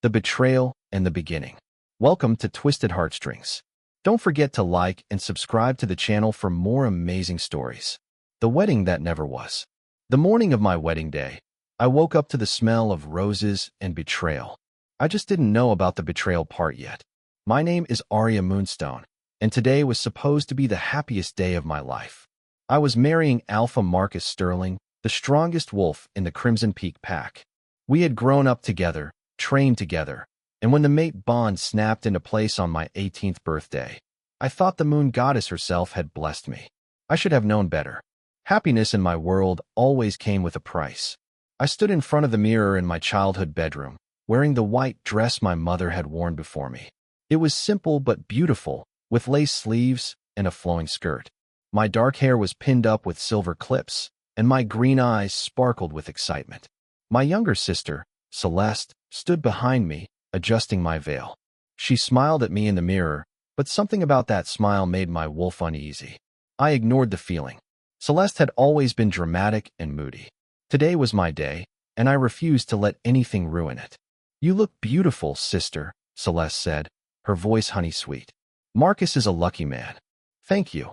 the betrayal, and the beginning. Welcome to Twisted Heartstrings. Don't forget to like and subscribe to the channel for more amazing stories. The wedding that never was. The morning of my wedding day, I woke up to the smell of roses and betrayal. I just didn't know about the betrayal part yet. My name is Arya Moonstone, and today was supposed to be the happiest day of my life. I was marrying Alpha Marcus Sterling, the strongest wolf in the Crimson Peak pack. We had grown up together, trained together, and when the mate bond snapped into place on my 18th birthday, I thought the moon goddess herself had blessed me. I should have known better. Happiness in my world always came with a price. I stood in front of the mirror in my childhood bedroom, wearing the white dress my mother had worn before me. It was simple but beautiful, with lace sleeves and a flowing skirt. My dark hair was pinned up with silver clips, and my green eyes sparkled with excitement. My younger sister, Celeste, stood behind me, adjusting my veil. She smiled at me in the mirror, but something about that smile made my wolf uneasy. I ignored the feeling. Celeste had always been dramatic and moody. Today was my day, and I refused to let anything ruin it. "You look beautiful, sister," Celeste said, her voice honey-sweet. "Marcus is a lucky man." "Thank you,"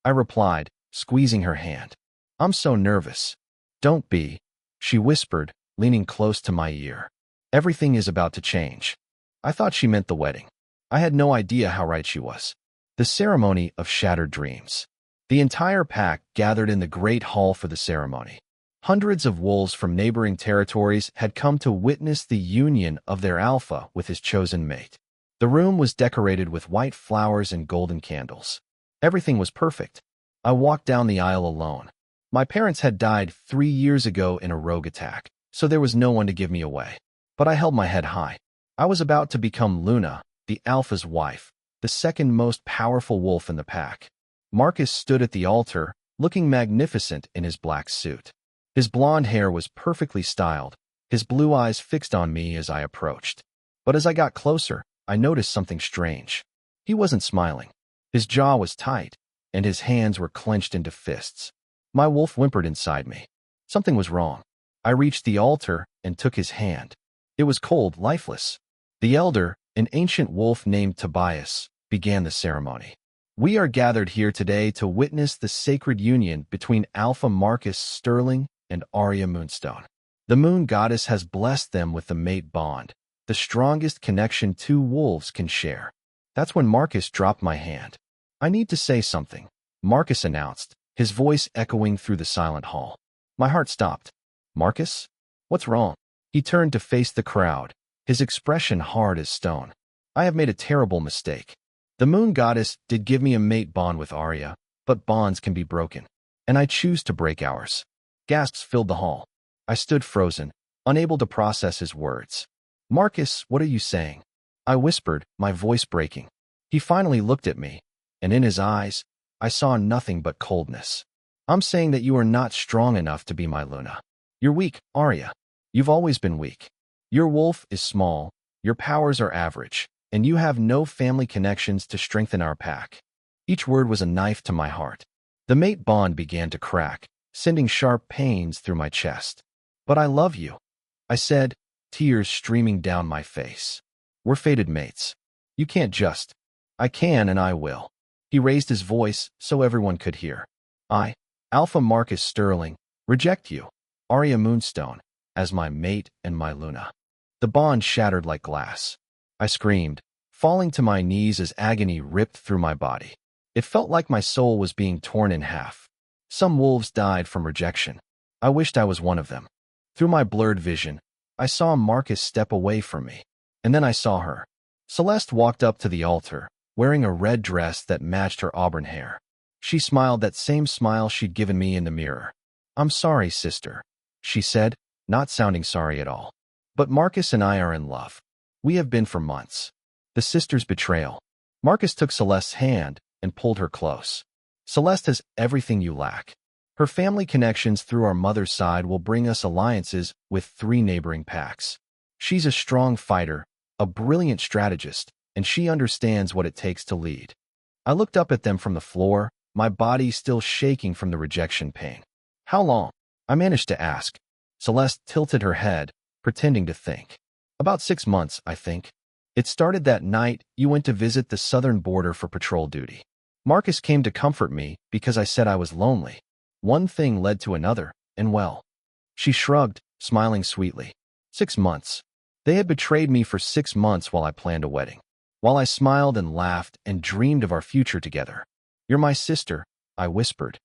I replied, squeezing her hand. "I'm so nervous." "Don't be," she whispered, leaning close to my ear. "Everything is about to change." I thought she meant the wedding. I had no idea how right she was. The ceremony of shattered dreams. The entire pack gathered in the great hall for the ceremony. Hundreds of wolves from neighboring territories had come to witness the union of their alpha with his chosen mate. The room was decorated with white flowers and golden candles. Everything was perfect. I walked down the aisle alone. My parents had died 3 years ago in a rogue attack, so there was no one to give me away. But I held my head high. I was about to become Luna, the alpha's wife, the second most powerful wolf in the pack. Marcus stood at the altar, looking magnificent in his black suit. His blonde hair was perfectly styled, his blue eyes fixed on me as I approached. But as I got closer, I noticed something strange. He wasn't smiling. His jaw was tight, and his hands were clenched into fists. My wolf whimpered inside me. Something was wrong. I reached the altar and took his hand. It was cold, lifeless. The elder, an ancient wolf named Tobias, began the ceremony. "We are gathered here today to witness the sacred union between Alpha Marcus Sterling and Arya Moonstone. The moon goddess has blessed them with the mate bond, the strongest connection two wolves can share." That's when Marcus dropped my hand. "I need to say something," Marcus announced, his voice echoing through the silent hall. My heart stopped. "Marcus? What's wrong?" He turned to face the crowd, his expression hard as stone. "I have made a terrible mistake. The moon goddess did give me a mate bond with Arya, but bonds can be broken, and I choose to break ours." Gasps filled the hall. I stood frozen, unable to process his words. "Marcus, what are you saying?" I whispered, my voice breaking. He finally looked at me, and in his eyes, I saw nothing but coldness. "I'm saying that you are not strong enough to be my Luna. You're weak, Arya. You've always been weak. Your wolf is small, your powers are average, and you have no family connections to strengthen our pack." Each word was a knife to my heart. The mate bond began to crack, sending sharp pains through my chest. "But I love you," I said, tears streaming down my face. "We're fated mates. You can't just." "I can and I will." He raised his voice so everyone could hear. "I, Alpha Marcus Sterling, reject you, Arya Moonstone, as my mate and my Luna." The bond shattered like glass. I screamed, falling to my knees as agony ripped through my body. It felt like my soul was being torn in half. Some wolves died from rejection. I wished I was one of them. Through my blurred vision, I saw Marcus step away from me. And then I saw her. Celeste walked up to the altar, wearing a red dress that matched her auburn hair. She smiled that same smile she'd given me in the mirror. "I'm sorry, sister," she said, not sounding sorry at all. "But Marcus and I are in love. We have been for months." The sister's betrayal. Marcus took Celeste's hand and pulled her close. "Celeste has everything you lack. Her family connections through our mother's side will bring us alliances with 3 neighboring packs. She's a strong fighter, a brilliant strategist, and she understands what it takes to lead." I looked up at them from the floor, my body still shaking from the rejection pain. "How long?" I managed to ask. Celeste tilted her head, pretending to think. About 6 months, I think. It started that night you went to visit the southern border for patrol duty. Marcus came to comfort me because I said I was lonely. One thing led to another, and well. She shrugged, smiling sweetly. 6 months. They had betrayed me for 6 months while I planned a wedding. While I smiled and laughed and dreamed of our future together. You're my sister, I whispered.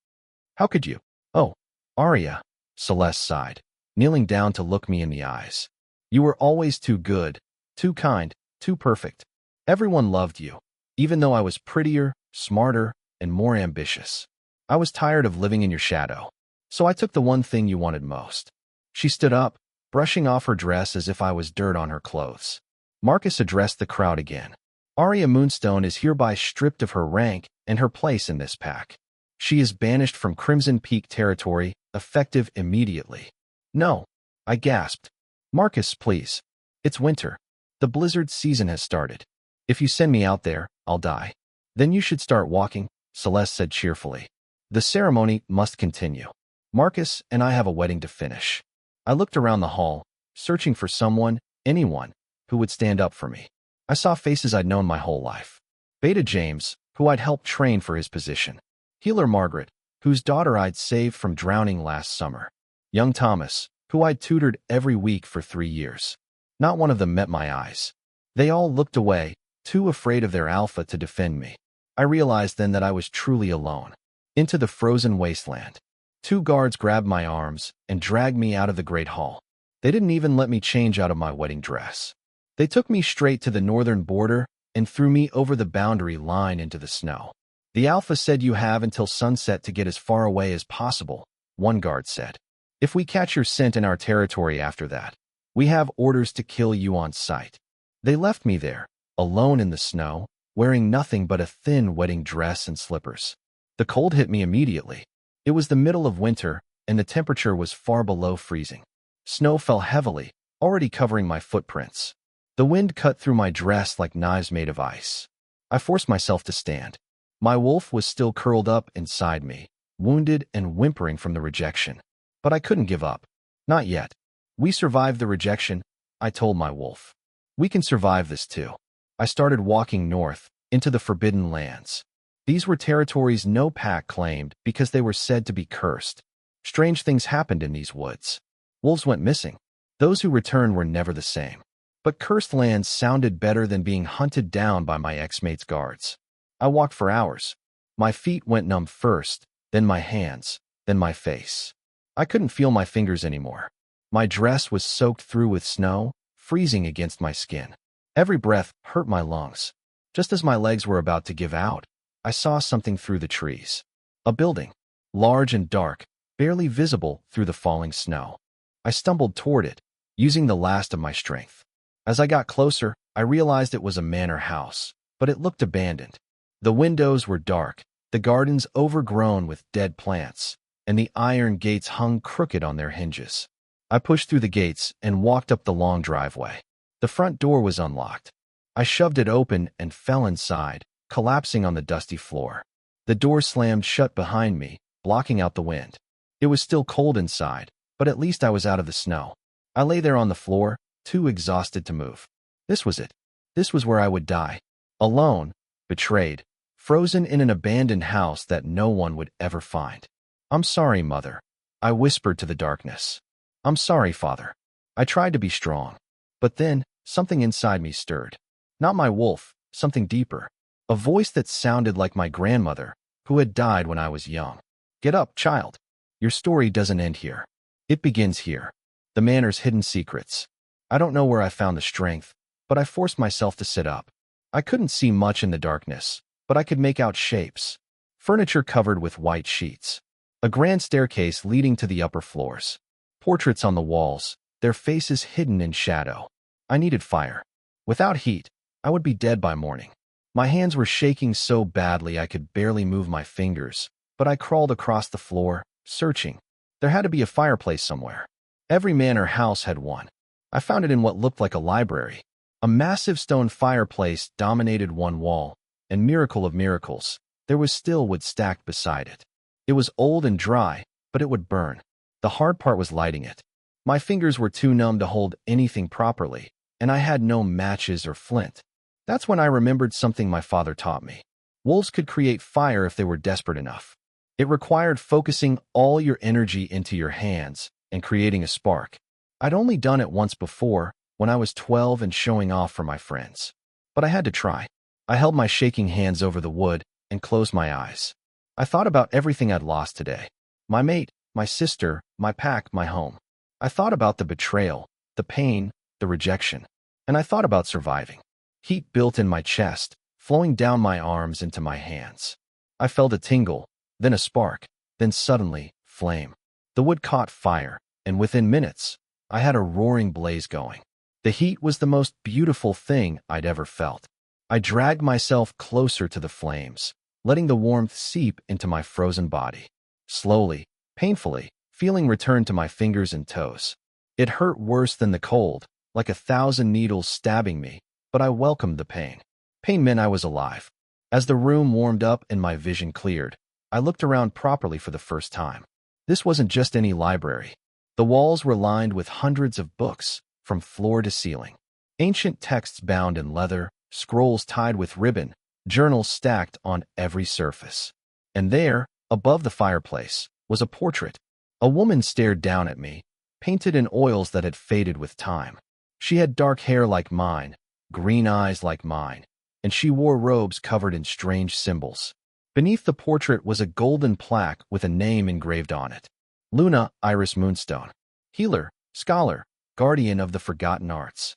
How could you? Oh, Arya, Celeste sighed, kneeling down to look me in the eyes. You were always too good, too kind, too perfect. Everyone loved you, even though I was prettier, smarter, and more ambitious. I was tired of living in your shadow, so I took the one thing you wanted most. She stood up, brushing off her dress as if I was dirt on her clothes. Marcus addressed the crowd again. Arya Moonstone is hereby stripped of her rank and her place in this pack. She is banished from Crimson Peak territory, effective immediately. No, I gasped. Marcus, please. It's winter. The blizzard season has started. If you send me out there, I'll die. Then you should start walking, Celeste said cheerfully. The ceremony must continue. Marcus and I have a wedding to finish. I looked around the hall, searching for someone, anyone, who would stand up for me. I saw faces I'd known my whole life. Beta James, who I'd helped train for his position. Healer Margaret, whose daughter I'd saved from drowning last summer. Young Thomas, who I'd tutored every week for 3 years. Not one of them met my eyes. They all looked away, too afraid of their alpha to defend me. I realized then that I was truly alone. Into the frozen wasteland. 2 guards grabbed my arms and dragged me out of the great hall. They didn't even let me change out of my wedding dress. They took me straight to the northern border and threw me over the boundary line into the snow. The Alpha said you have until sunset to get as far away as possible, one guard said. If we catch your scent in our territory after that, we have orders to kill you on sight. They left me there, alone in the snow, wearing nothing but a thin wedding dress and slippers. The cold hit me immediately. It was the middle of winter, and the temperature was far below freezing. Snow fell heavily, already covering my footprints. The wind cut through my dress like knives made of ice. I forced myself to stand. My wolf was still curled up inside me, wounded and whimpering from the rejection. But I couldn't give up. Not yet. We survived the rejection, I told my wolf. We can survive this too. I started walking north, into the Forbidden Lands. These were territories no pack claimed because they were said to be cursed. Strange things happened in these woods. Wolves went missing. Those who returned were never the same. But cursed lands sounded better than being hunted down by my ex-mate's guards. I walked for hours. My feet went numb first, then my hands, then my face. I couldn't feel my fingers anymore. My dress was soaked through with snow, freezing against my skin. Every breath hurt my lungs. Just as my legs were about to give out, I saw something through the trees. A building, large and dark, barely visible through the falling snow. I stumbled toward it, using the last of my strength. As I got closer, I realized it was a manor house, but it looked abandoned. The windows were dark, the gardens overgrown with dead plants, and the iron gates hung crooked on their hinges. I pushed through the gates and walked up the long driveway. The front door was unlocked. I shoved it open and fell inside, collapsing on the dusty floor. The door slammed shut behind me, blocking out the wind. It was still cold inside, but at least I was out of the snow. I lay there on the floor, too exhausted to move. This was it. This was where I would die. Alone, betrayed, frozen in an abandoned house that no one would ever find. I'm sorry, Mother, I whispered to the darkness. I'm sorry, Father. I tried to be strong. But then, something inside me stirred. Not my wolf, something deeper. A voice that sounded like my grandmother, who had died when I was young. Get up, child. Your story doesn't end here. It begins here. The manor's hidden secrets. I don't know where I found the strength, but I forced myself to sit up. I couldn't see much in the darkness, but I could make out shapes. Furniture covered with white sheets. A grand staircase leading to the upper floors. Portraits on the walls, their faces hidden in shadow. I needed fire. Without heat, I would be dead by morning. My hands were shaking so badly I could barely move my fingers, but I crawled across the floor, searching. There had to be a fireplace somewhere. Every manor house had one. I found it in what looked like a library. A massive stone fireplace dominated one wall, and miracle of miracles, there was still wood stacked beside it. It was old and dry, but it would burn. The hard part was lighting it. My fingers were too numb to hold anything properly, and I had no matches or flint. That's when I remembered something my father taught me. Wolves could create fire if they were desperate enough. It required focusing all your energy into your hands and creating a spark. I'd only done it once before, when I was 12 and showing off for my friends. But I had to try. I held my shaking hands over the wood and closed my eyes. I thought about everything I'd lost today. My mate, my sister, my pack, my home. I thought about the betrayal, the pain, the rejection. And I thought about surviving. Heat built in my chest, flowing down my arms into my hands. I felt a tingle, then a spark, then suddenly, flame. The wood caught fire, and within minutes, I had a roaring blaze going. The heat was the most beautiful thing I'd ever felt. I dragged myself closer to the flames, letting the warmth seep into my frozen body. Slowly, painfully, feeling returned to my fingers and toes. It hurt worse than the cold, like 1,000 needles stabbing me, but I welcomed the pain. Pain meant I was alive. As the room warmed up and my vision cleared, I looked around properly for the first time. This wasn't just any library. The walls were lined with hundreds of books, from floor to ceiling. Ancient texts bound in leather, scrolls tied with ribbon, journals stacked on every surface. And there, above the fireplace, was a portrait. A woman stared down at me, painted in oils that had faded with time. She had dark hair like mine, green eyes like mine, and she wore robes covered in strange symbols. Beneath the portrait was a golden plaque with a name engraved on it. Luna Iris Moonstone. Healer, scholar, guardian of the forgotten arts.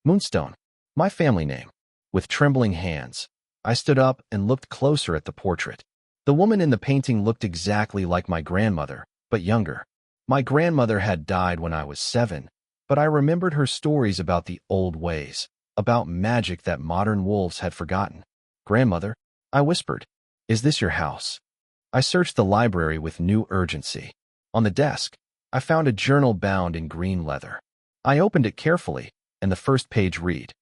Moonstone, my family name. With trembling hands, I stood up and looked closer at the portrait. The woman in the painting looked exactly like my grandmother, but younger. My grandmother had died when I was 7, but I remembered her stories about the old ways, about magic that modern wolves had forgotten. Grandmother, I whispered, is this your house? I searched the library with new urgency. On the desk, I found a journal bound in green leather. I opened it carefully, and the first page read,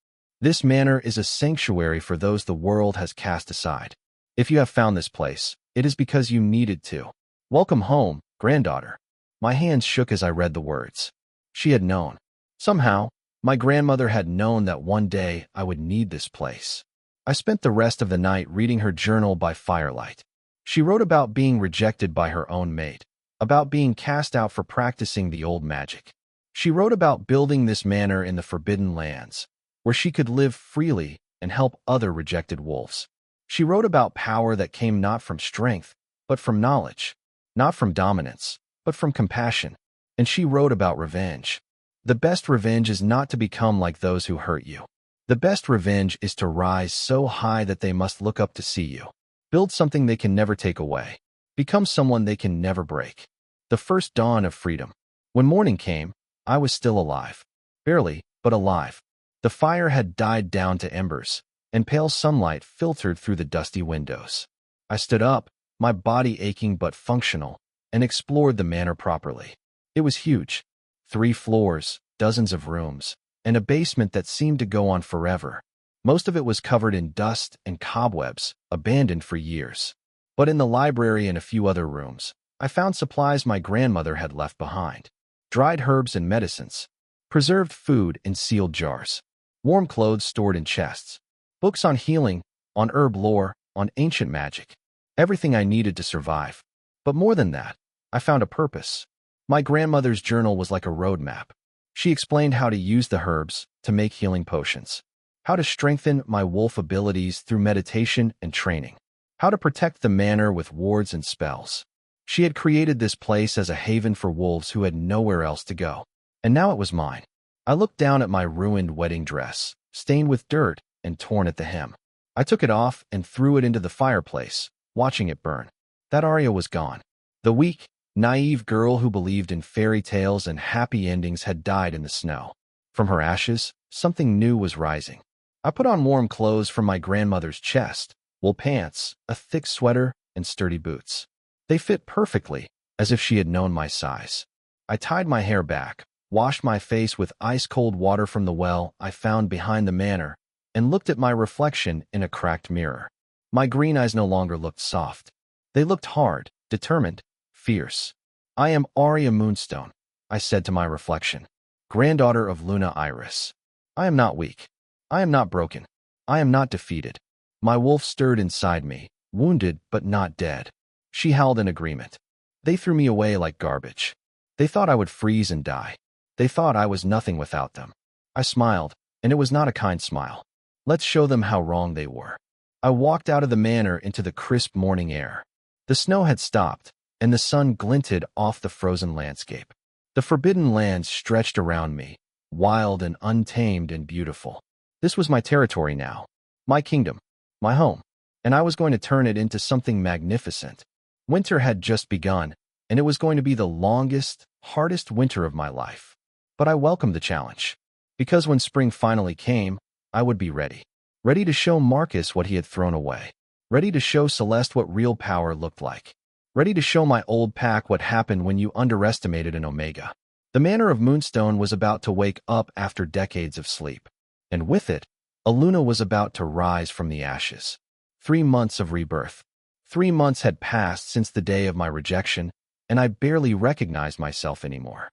"This manor is a sanctuary for those the world has cast aside. If you have found this place, it is because you needed to. Welcome home, granddaughter." My hands shook as I read the words. She had known. Somehow, my grandmother had known that one day I would need this place. I spent the rest of the night reading her journal by firelight. She wrote about being rejected by her own mate, about being cast out for practicing the old magic. She wrote about building this manor in the Forbidden Lands, where she could live freely and help other rejected wolves. She wrote about power that came not from strength, but from knowledge, not from dominance, but from compassion. And she wrote about revenge. The best revenge is not to become like those who hurt you. The best revenge is to rise so high that they must look up to see you. Build something they can never take away. Become someone they can never break. The first dawn of freedom. When morning came, I was still alive. Barely, but alive. The fire had died down to embers, and pale sunlight filtered through the dusty windows. I stood up, my body aching but functional, and explored the manor properly. It was huge. 3 floors, dozens of rooms, and a basement that seemed to go on forever. Most of it was covered in dust and cobwebs, abandoned for years. But in the library and a few other rooms, I found supplies my grandmother had left behind. Dried herbs and medicines, preserved food in sealed jars, warm clothes stored in chests, books on healing, on herb lore, on ancient magic, everything I needed to survive. But more than that, I found a purpose. My grandmother's journal was like a roadmap. She explained how to use the herbs to make healing potions, how to strengthen my wolf abilities through meditation and training, how to protect the manor with wards and spells. She had created this place as a haven for wolves who had nowhere else to go. And now it was mine. I looked down at my ruined wedding dress, stained with dirt and torn at the hem. I took it off and threw it into the fireplace, watching it burn. That Arya was gone. The weak, naive girl who believed in fairy tales and happy endings had died in the snow. From her ashes, something new was rising. I put on warm clothes from my grandmother's chest, wool pants, a thick sweater, and sturdy boots. They fit perfectly, as if she had known my size. I tied my hair back, washed my face with ice-cold water from the well I found behind the manor, and looked at my reflection in a cracked mirror. My green eyes no longer looked soft. They looked hard, determined, fierce. "I am Arya Moonstone," I said to my reflection, "granddaughter of Luna Iris. I am not weak. I am not broken. I am not defeated. My wolf stirred inside me, wounded but not dead. She howled in agreement. They threw me away like garbage. They thought I would freeze and die. They thought I was nothing without them. I smiled, and it was not a kind smile. Let's show them how wrong they were. I walked out of the manor into the crisp morning air. The snow had stopped, and the sun glinted off the frozen landscape. The forbidden lands stretched around me, wild and untamed and beautiful. This was my territory now, my kingdom, my home, and I was going to turn it into something magnificent. Winter had just begun, and it was going to be the longest, hardest winter of my life. But I welcomed the challenge, because when spring finally came, I would be ready. Ready to show Marcus what he had thrown away. Ready to show Celeste what real power looked like. Ready to show my old pack what happened when you underestimated an Omega. The Manor of Moonstone was about to wake up after decades of sleep. And with it, a Luna was about to rise from the ashes. 3 months of rebirth. 3 months had passed since the day of my rejection, and I barely recognized myself anymore.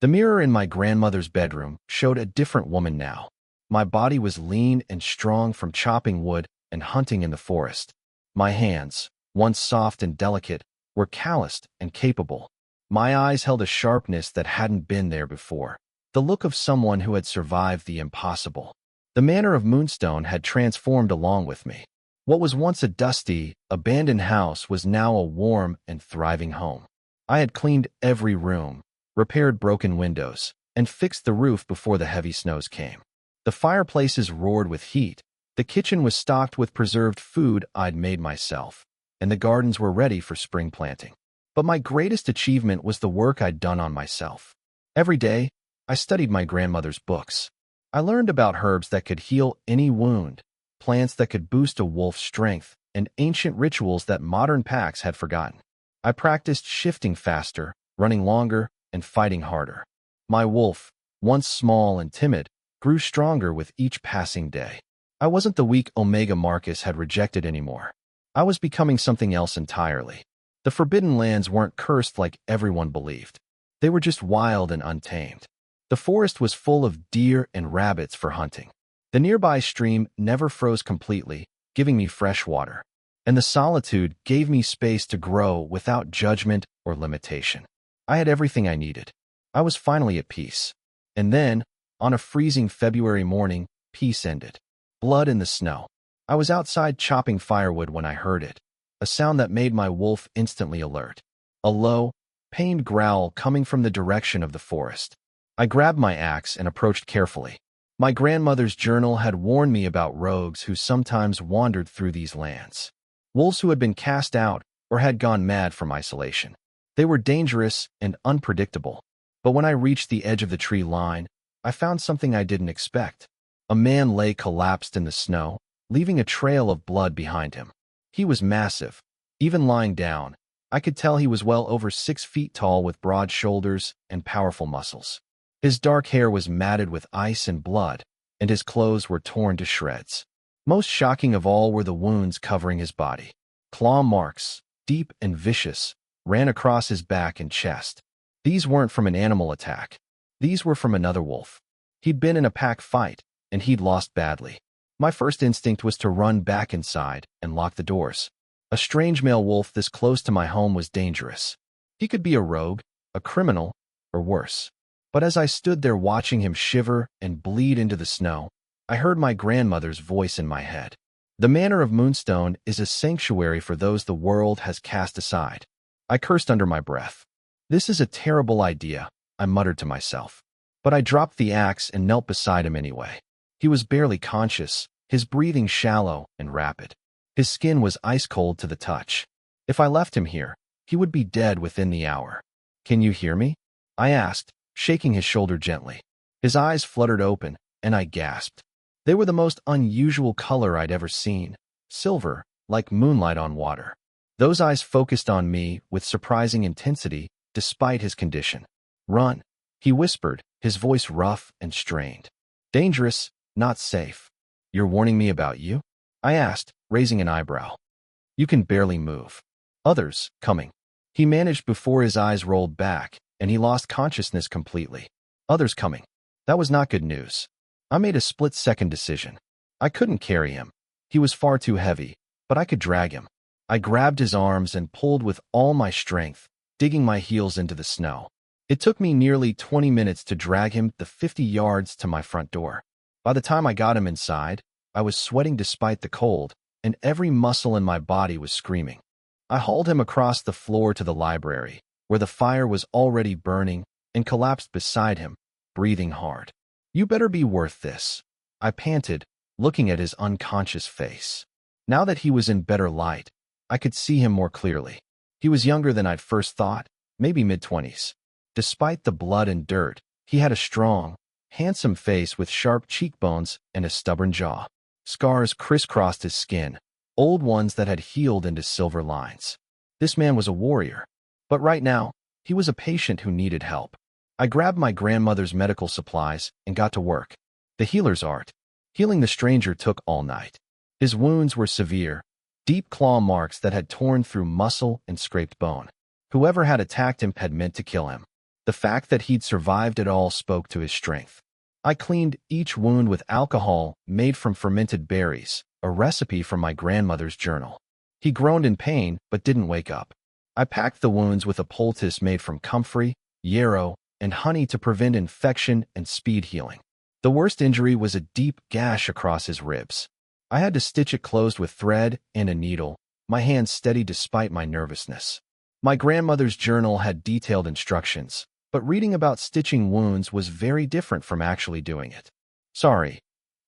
The mirror in my grandmother's bedroom showed a different woman now. My body was lean and strong from chopping wood and hunting in the forest. My hands, once soft and delicate, were calloused and capable. My eyes held a sharpness that hadn't been there before, the look of someone who had survived the impossible. The Manor of Moonstone had transformed along with me. What was once a dusty, abandoned house was now a warm and thriving home. I had cleaned every room, repaired broken windows, and fixed the roof before the heavy snows came. The fireplaces roared with heat, the kitchen was stocked with preserved food I'd made myself, and the gardens were ready for spring planting. But my greatest achievement was the work I'd done on myself. Every day, I studied my grandmother's books. I learned about herbs that could heal any wound, plants that could boost a wolf's strength, and ancient rituals that modern packs had forgotten. I practiced shifting faster, running longer, and fighting harder. My wolf, once small and timid, grew stronger with each passing day. I wasn't the weak Omega Marcus had rejected anymore. I was becoming something else entirely. The Forbidden Lands weren't cursed like everyone believed. They were just wild and untamed. The forest was full of deer and rabbits for hunting. The nearby stream never froze completely, giving me fresh water. And the solitude gave me space to grow without judgment or limitation. I had everything I needed. I was finally at peace. And then, on a freezing February morning, peace ended. Blood in the snow. I was outside chopping firewood when I heard it, a sound that made my wolf instantly alert. A low, pained growl coming from the direction of the forest. I grabbed my axe and approached carefully. My grandmother's journal had warned me about rogues who sometimes wandered through these lands. Wolves who had been cast out or had gone mad from isolation. They were dangerous and unpredictable. But when I reached the edge of the tree line, I found something I didn't expect. A man lay collapsed in the snow, leaving a trail of blood behind him. He was massive. Even lying down, I could tell he was well over 6 feet tall with broad shoulders and powerful muscles. His dark hair was matted with ice and blood, and his clothes were torn to shreds. Most shocking of all were the wounds covering his body. Claw marks, deep and vicious, ran across his back and chest. These weren't from an animal attack. These were from another wolf. He'd been in a pack fight, and he'd lost badly. My first instinct was to run back inside and lock the doors. A strange male wolf this close to my home was dangerous. He could be a rogue, a criminal, or worse. But as I stood there watching him shiver and bleed into the snow, I heard my grandmother's voice in my head. The Manor of Moonstone is a sanctuary for those the world has cast aside. I cursed under my breath. This is a terrible idea, I muttered to myself. But I dropped the axe and knelt beside him anyway. He was barely conscious, his breathing shallow and rapid. His skin was ice-cold to the touch. If I left him here, he would be dead within the hour. "Can you hear me?" I asked, shaking his shoulder gently. His eyes fluttered open, and I gasped. They were the most unusual color I'd ever seen, silver, like moonlight on water. Those eyes focused on me with surprising intensity, despite his condition. "Run," he whispered, his voice rough and strained. "Dangerous, not safe." "You're warning me about you?" I asked, raising an eyebrow. "You can barely move." "Others, coming." He managed before his eyes rolled back, and he lost consciousness completely. "Others coming." That was not good news. I made a split-second decision. I couldn't carry him. He was far too heavy, but I could drag him. I grabbed his arms and pulled with all my strength, digging my heels into the snow. It took me nearly 20 minutes to drag him the 50 yards to my front door. By the time I got him inside, I was sweating despite the cold, and every muscle in my body was screaming. I hauled him across the floor to the library, where the fire was already burning, and collapsed beside him, breathing hard. "You better be worth this," I panted, looking at his unconscious face. Now that he was in better light, I could see him more clearly. He was younger than I'd first thought, maybe mid-20s. Despite the blood and dirt, he had a strong, handsome face with sharp cheekbones and a stubborn jaw. Scars crisscrossed his skin, old ones that had healed into silver lines. This man was a warrior. But right now, he was a patient who needed help. I grabbed my grandmother's medical supplies and got to work. The healer's art. Healing the stranger took all night. His wounds were severe, deep claw marks that had torn through muscle and scraped bone. Whoever had attacked him had meant to kill him. The fact that he'd survived it all spoke to his strength. I cleaned each wound with alcohol made from fermented berries, a recipe from my grandmother's journal. He groaned in pain but didn't wake up. I packed the wounds with a poultice made from comfrey, yarrow, and honey to prevent infection and speed healing. The worst injury was a deep gash across his ribs. I had to stitch it closed with thread and a needle, my hands steady despite my nervousness. My grandmother's journal had detailed instructions, but reading about stitching wounds was very different from actually doing it. "Sorry,"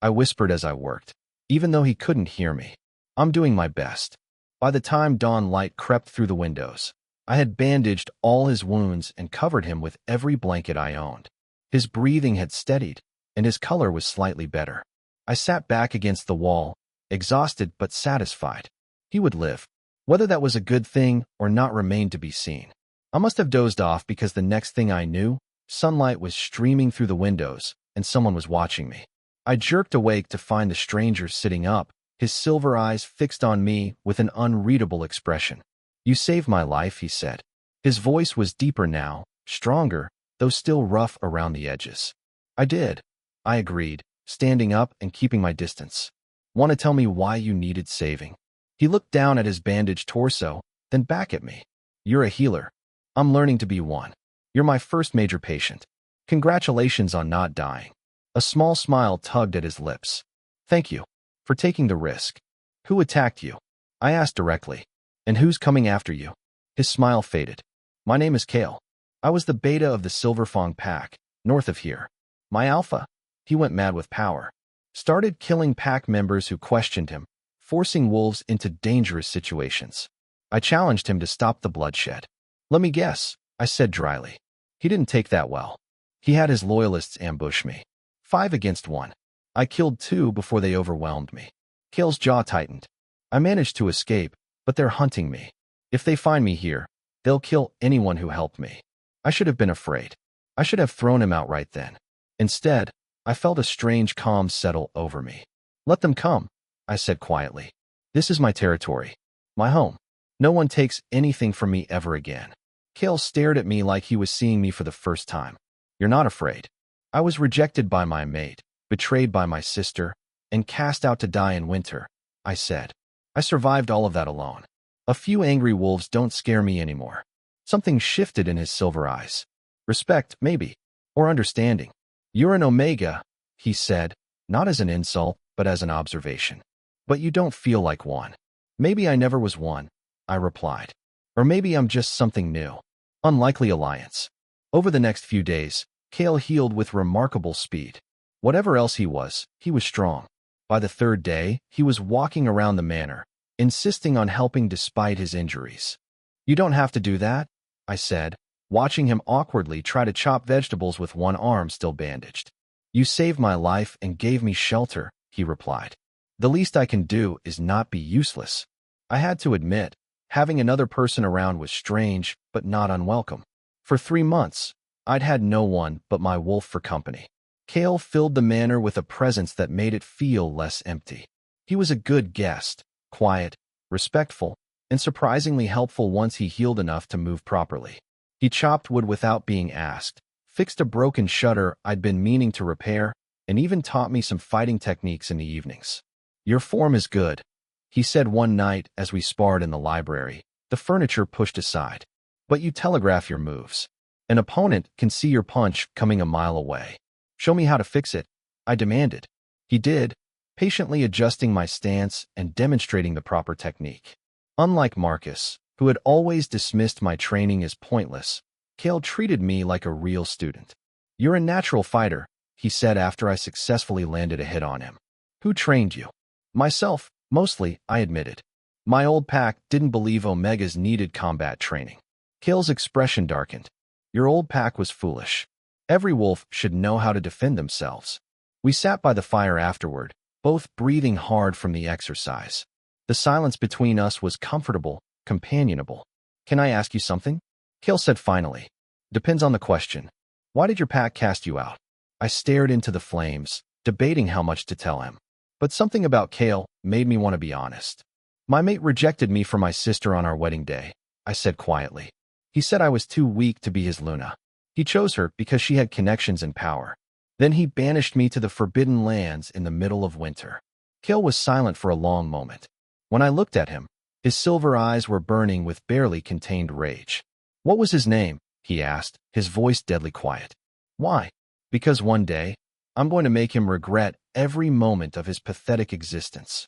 I whispered as I worked, even though he couldn't hear me. "I'm doing my best." By the time dawn light crept through the windows, I had bandaged all his wounds and covered him with every blanket I owned. His breathing had steadied, and his color was slightly better. I sat back against the wall, exhausted but satisfied. He would live. Whether that was a good thing or not remained to be seen. I must have dozed off because the next thing I knew, sunlight was streaming through the windows, and someone was watching me. I jerked awake to find the stranger sitting up, his silver eyes fixed on me with an unreadable expression. "You saved my life," he said. His voice was deeper now, stronger, though still rough around the edges. "I did," I agreed, standing up and keeping my distance. "Want to tell me why you needed saving?" He looked down at his bandaged torso, then back at me. "You're a healer. I'm learning to be one. You're my first major patient. Congratulations on not dying." A small smile tugged at his lips. "Thank you for taking the risk." "Who attacked you?" I asked directly. "And who's coming after you?" His smile faded. "My name is Kale. I was the beta of the Silverfang pack, north of here. My alpha," he went mad with power, started killing pack members who questioned him, forcing wolves into dangerous situations. I challenged him to stop the bloodshed. "Let me guess," I said dryly. He didn't take that well. He had his loyalists ambush me. 5 against 1. I killed 2 before they overwhelmed me. Kale's jaw tightened. "I managed to escape, but they're hunting me. If they find me here, they'll kill anyone who helped me." I should have been afraid. I should have thrown him out right then. Instead, I felt a strange calm settle over me. "Let them come," I said quietly. "This is my territory. My home. No one takes anything from me ever again." Kale stared at me like he was seeing me for the first time. "You're not afraid." I was rejected by my mate, betrayed by my sister, and cast out to die in winter, I said. I survived all of that alone. A few angry wolves don't scare me anymore. Something shifted in his silver eyes. Respect, maybe, or understanding. "You're an Omega," he said, not as an insult, but as an observation. "But you don't feel like one." "Maybe I never was one," I replied. "Or maybe I'm just something new." Unlikely alliance. Over the next few days, Kale healed with remarkable speed. Whatever else he was strong. By the 3rd day, he was walking around the manor, insisting on helping despite his injuries. "You don't have to do that," I said, watching him awkwardly try to chop vegetables with one arm still bandaged. "You saved my life and gave me shelter," he replied. "The least I can do is not be useless." I had to admit, having another person around was strange, but not unwelcome. For 3 months, I'd had no one but my wolf for company. Kale filled the manor with a presence that made it feel less empty. He was a good guest, quiet, respectful, and surprisingly helpful once he healed enough to move properly. He chopped wood without being asked, fixed a broken shutter I'd been meaning to repair, and even taught me some fighting techniques in the evenings. Your form is good, he said one night as we sparred in the library, the furniture pushed aside. But you telegraph your moves. An opponent can see your punch coming a mile away. Show me how to fix it, I demanded. He did, patiently adjusting my stance and demonstrating the proper technique. Unlike Marcus, who had always dismissed my training as pointless, Cale treated me like a real student. You're a natural fighter, he said after I successfully landed a hit on him. Who trained you? Myself, mostly, I admitted. My old pack didn't believe Omegas needed combat training. Cale's expression darkened. Your old pack was foolish. Every wolf should know how to defend themselves. We sat by the fire afterward, both breathing hard from the exercise. The silence between us was comfortable, companionable. Can I ask you something? Cale said finally. Depends on the question. Why did your pack cast you out? I stared into the flames, debating how much to tell him. But something about Cale made me want to be honest. My mate rejected me for my sister on our wedding day, I said quietly. He said I was too weak to be his Luna. He chose her because she had connections and power. Then he banished me to the Forbidden Lands in the middle of winter. Cale was silent for a long moment. When I looked at him, his silver eyes were burning with barely contained rage. What was his name? He asked, his voice deadly quiet. Why? Because one day, I'm going to make him regret every moment of his pathetic existence.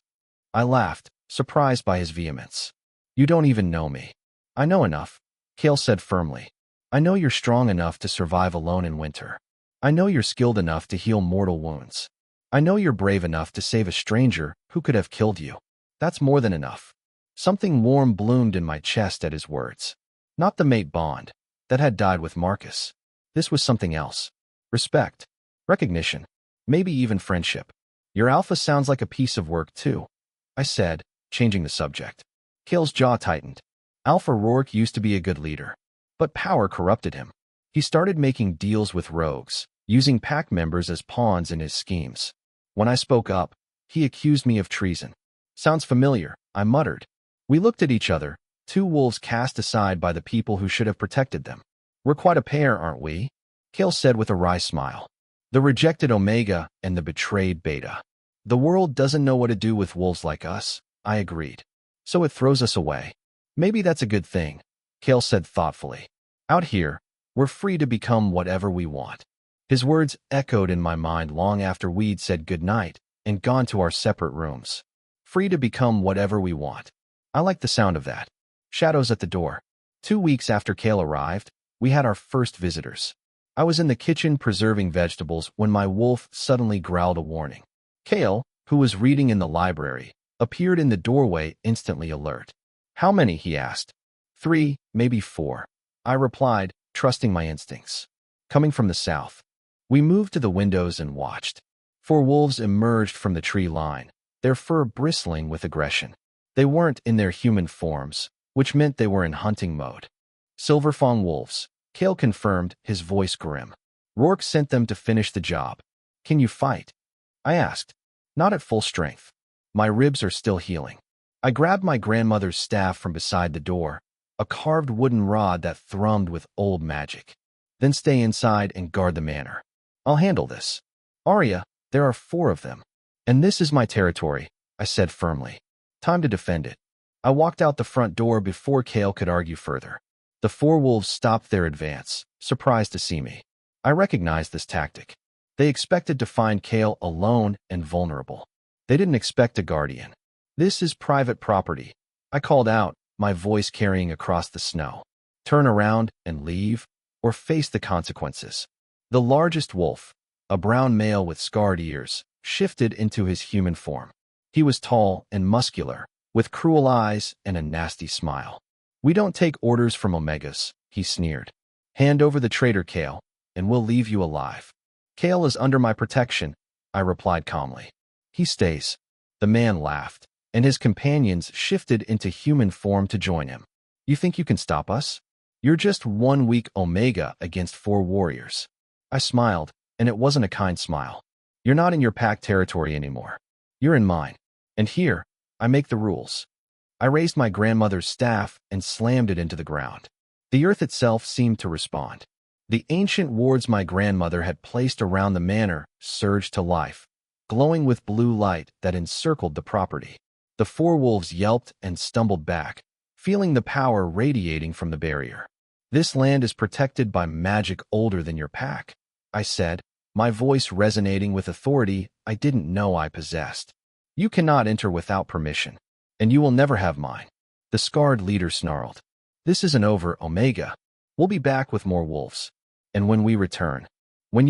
I laughed, surprised by his vehemence. You don't even know me. I know enough, Cale said firmly. I know you're strong enough to survive alone in winter. I know you're skilled enough to heal mortal wounds. I know you're brave enough to save a stranger who could have killed you. That's more than enough. Something warm bloomed in my chest at his words. Not the mate bond that had died with Marcus. This was something else. Respect. Recognition. Maybe even friendship. Your alpha sounds like a piece of work too, I said, changing the subject. Cale's jaw tightened. Alpha Rourke used to be a good leader, but power corrupted him. He started making deals with rogues, using pack members as pawns in his schemes. When I spoke up, he accused me of treason. Sounds familiar, I muttered. We looked at each other, two wolves cast aside by the people who should have protected them. We're quite a pair, aren't we? Cale said with a wry smile. The rejected Omega and the betrayed Beta. The world doesn't know what to do with wolves like us, I agreed. So it throws us away. Maybe that's a good thing, Cale said thoughtfully. Out here, we're free to become whatever we want. His words echoed in my mind long after we'd said goodnight and gone to our separate rooms. Free to become whatever we want. I like the sound of that. Shadows at the door. 2 weeks after Cale arrived, we had our first visitors. I was in the kitchen preserving vegetables when my wolf suddenly growled a warning. Cale, who was reading in the library, appeared in the doorway instantly alert. How many? He asked. 3, maybe 4. I replied, trusting my instincts. Coming from the south. We moved to the windows and watched. 4 wolves emerged from the tree line, their fur bristling with aggression. They weren't in their human forms, which meant they were in hunting mode. Silverfang wolves, Cale confirmed, his voice grim. Rourke sent them to finish the job. Can you fight? I asked. Not at full strength. My ribs are still healing. I grabbed my grandmother's staff from beside the door, a carved wooden rod that thrummed with old magic. Then stay inside and guard the manor. I'll handle this. Arya, there are 4 of them. And this is my territory, I said firmly. Time to defend it. I walked out the front door before Cale could argue further. The 4 wolves stopped their advance, surprised to see me. I recognized this tactic. They expected to find Cale alone and vulnerable. They didn't expect a guardian. This is private property, I called out, my voice carrying across the snow. Turn around and leave, or face the consequences. The largest wolf, a brown male with scarred ears, shifted into his human form. He was tall and muscular, with cruel eyes and a nasty smile. We don't take orders from Omegas, he sneered. Hand over the traitor, Cale, and we'll leave you alive. Cale is under my protection, I replied calmly. He stays. The man laughed, and his companions shifted into human form to join him. You think you can stop us? You're just 1 weak Omega against 4 warriors. I smiled, and it wasn't a kind smile. You're not in your pack territory anymore. You're in mine. And here, I make the rules. I raised my grandmother's staff and slammed it into the ground. The earth itself seemed to respond. The ancient wards my grandmother had placed around the manor surged to life, glowing with blue light that encircled the property. The four wolves yelped and stumbled back, feeling the power radiating from the barrier. "This land is protected by magic older than your pack," I said, my voice resonating with authority I didn't know I possessed. "You cannot enter without permission, and you will never have mine." The scarred leader snarled. "This isn't over, Omega. We'll be back with more wolves. And when you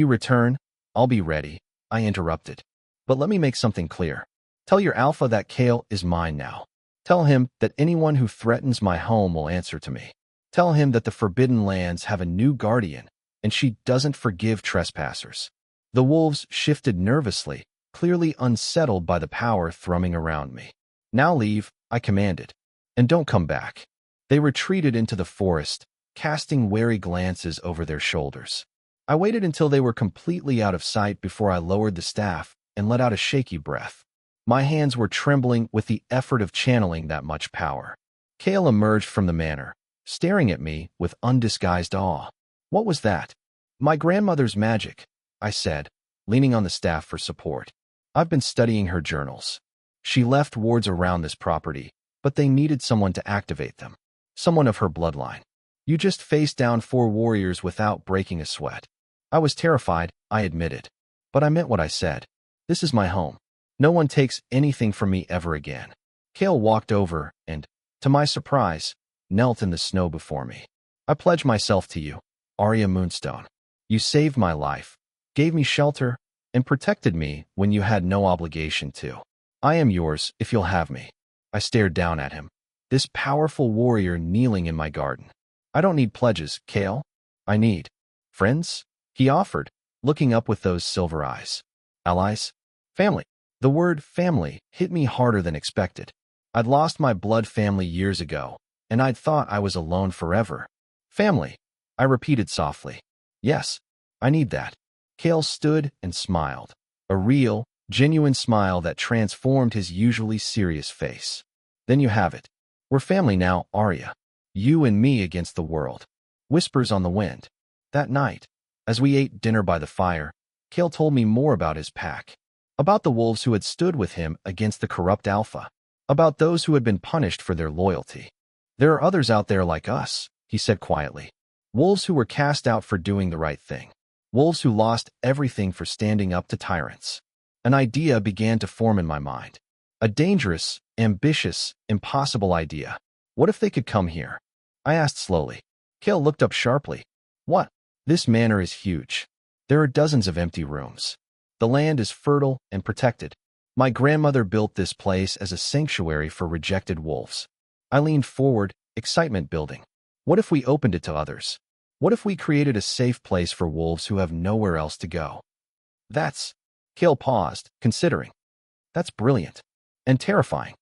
return, I'll be ready," I interrupted. "But let me make something clear. Tell your alpha that Kale is mine now. Tell him that anyone who threatens my home will answer to me. Tell him that the Forbidden Lands have a new guardian, and she doesn't forgive trespassers." The wolves shifted nervously, clearly unsettled by the power thrumming around me. "Now leave," I commanded, "and don't come back." They retreated into the forest, casting wary glances over their shoulders. I waited until they were completely out of sight before I lowered the staff and let out a shaky breath. My hands were trembling with the effort of channeling that much power. Kale emerged from the manor, staring at me with undisguised awe. "What was that?" "My grandmother's magic," I said, leaning on the staff for support. "I've been studying her journals. She left wards around this property, but they needed someone to activate them. Someone of her bloodline. You just faced down 4 warriors without breaking a sweat." I was terrified, I admitted. But I meant what I said. This is my home. No one takes anything from me ever again. Kale walked over and, to my surprise, knelt in the snow before me. "I pledge myself to you, Arya Moonstone. You saved my life, gave me shelter, and protected me when you had no obligation to. I am yours if you'll have me." I stared down at him, this powerful warrior kneeling in my garden. "I don't need pledges, Kale. I need friends," he offered, looking up with those silver eyes. "Allies? Family." The word family hit me harder than expected. I'd lost my blood family years ago, and I'd thought I was alone forever. "Family," I repeated softly. "Yes, I need that." Kale stood and smiled, a real, genuine smile that transformed his usually serious face. "Then you have it. We're family now, Arya. You and me against the world." Whispers on the wind. That night, as we ate dinner by the fire, Kale told me more about his pack. About the wolves who had stood with him against the corrupt alpha. About those who had been punished for their loyalty. "There are others out there like us," he said quietly. "Wolves who were cast out for doing the right thing. Wolves who lost everything for standing up to tyrants." An idea began to form in my mind. A dangerous, ambitious, impossible idea. What if they could come here? I asked slowly. Kale looked up sharply. "What?" "This manor is huge. There are dozens of empty rooms. The land is fertile and protected. My grandmother built this place as a sanctuary for rejected wolves." I leaned forward, excitement building. What if we opened it to others? What if we created a safe place for wolves who have nowhere else to go? Kale paused, considering. "That's brilliant. And terrifying."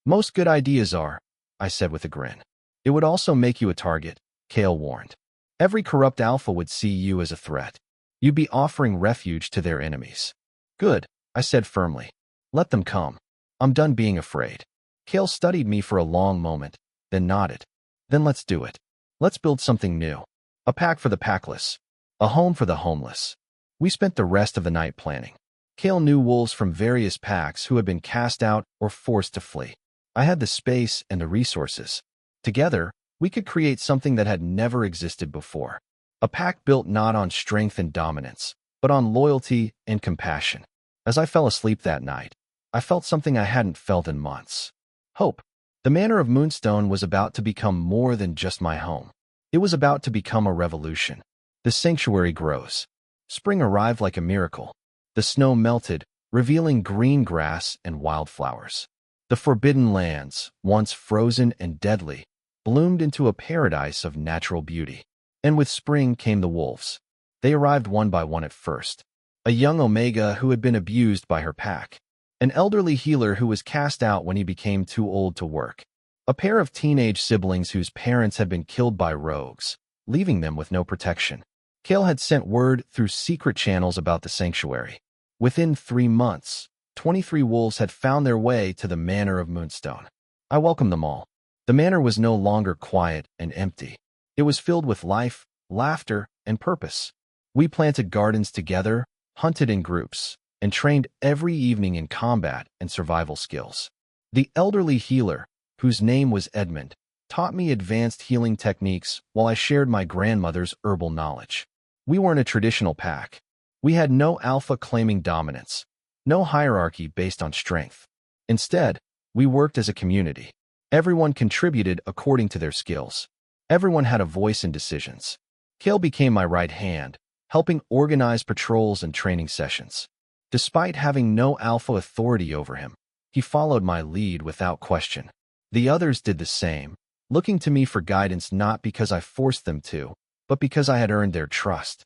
"Most good ideas are," I said with a grin. "It would also make you a target," Kale warned. "Every corrupt alpha would see you as a threat. You'd be offering refuge to their enemies." "Good," I said firmly. "Let them come. I'm done being afraid." Kale studied me for a long moment, then nodded. "Then let's do it. Let's build something new. A pack for the packless. A home for the homeless." We spent the rest of the night planning. Kale knew wolves from various packs who had been cast out or forced to flee. I had the space and the resources. Together, we could create something that had never existed before. A pack built not on strength and dominance, but on loyalty and compassion. As I fell asleep that night, I felt something I hadn't felt in months. Hope. The Manor of Moonstone was about to become more than just my home. It was about to become a revolution. The sanctuary grows. Spring arrived like a miracle. The snow melted, revealing green grass and wildflowers. The Forbidden Lands, once frozen and deadly, bloomed into a paradise of natural beauty. And with spring came the wolves. They arrived one by one at first. A young Omega who had been abused by her pack. An elderly healer who was cast out when he became too old to work. A pair of teenage siblings whose parents had been killed by rogues, leaving them with no protection. Kale had sent word through secret channels about the sanctuary. Within 3 months, 23 wolves had found their way to the Manor of Moonstone. I welcomed them all. The manor was no longer quiet and empty. It was filled with life, laughter, and purpose. We planted gardens together, hunted in groups, and trained every evening in combat and survival skills. The elderly healer, whose name was Edmund, taught me advanced healing techniques while I shared my grandmother's herbal knowledge. We weren't a traditional pack. We had no alpha claiming dominance, no hierarchy based on strength. Instead, we worked as a community. Everyone contributed according to their skills. Everyone had a voice in decisions. Kale became my right hand, helping organize patrols and training sessions. Despite having no alpha authority over him, he followed my lead without question. The others did the same, looking to me for guidance not because I forced them to, but because I had earned their trust.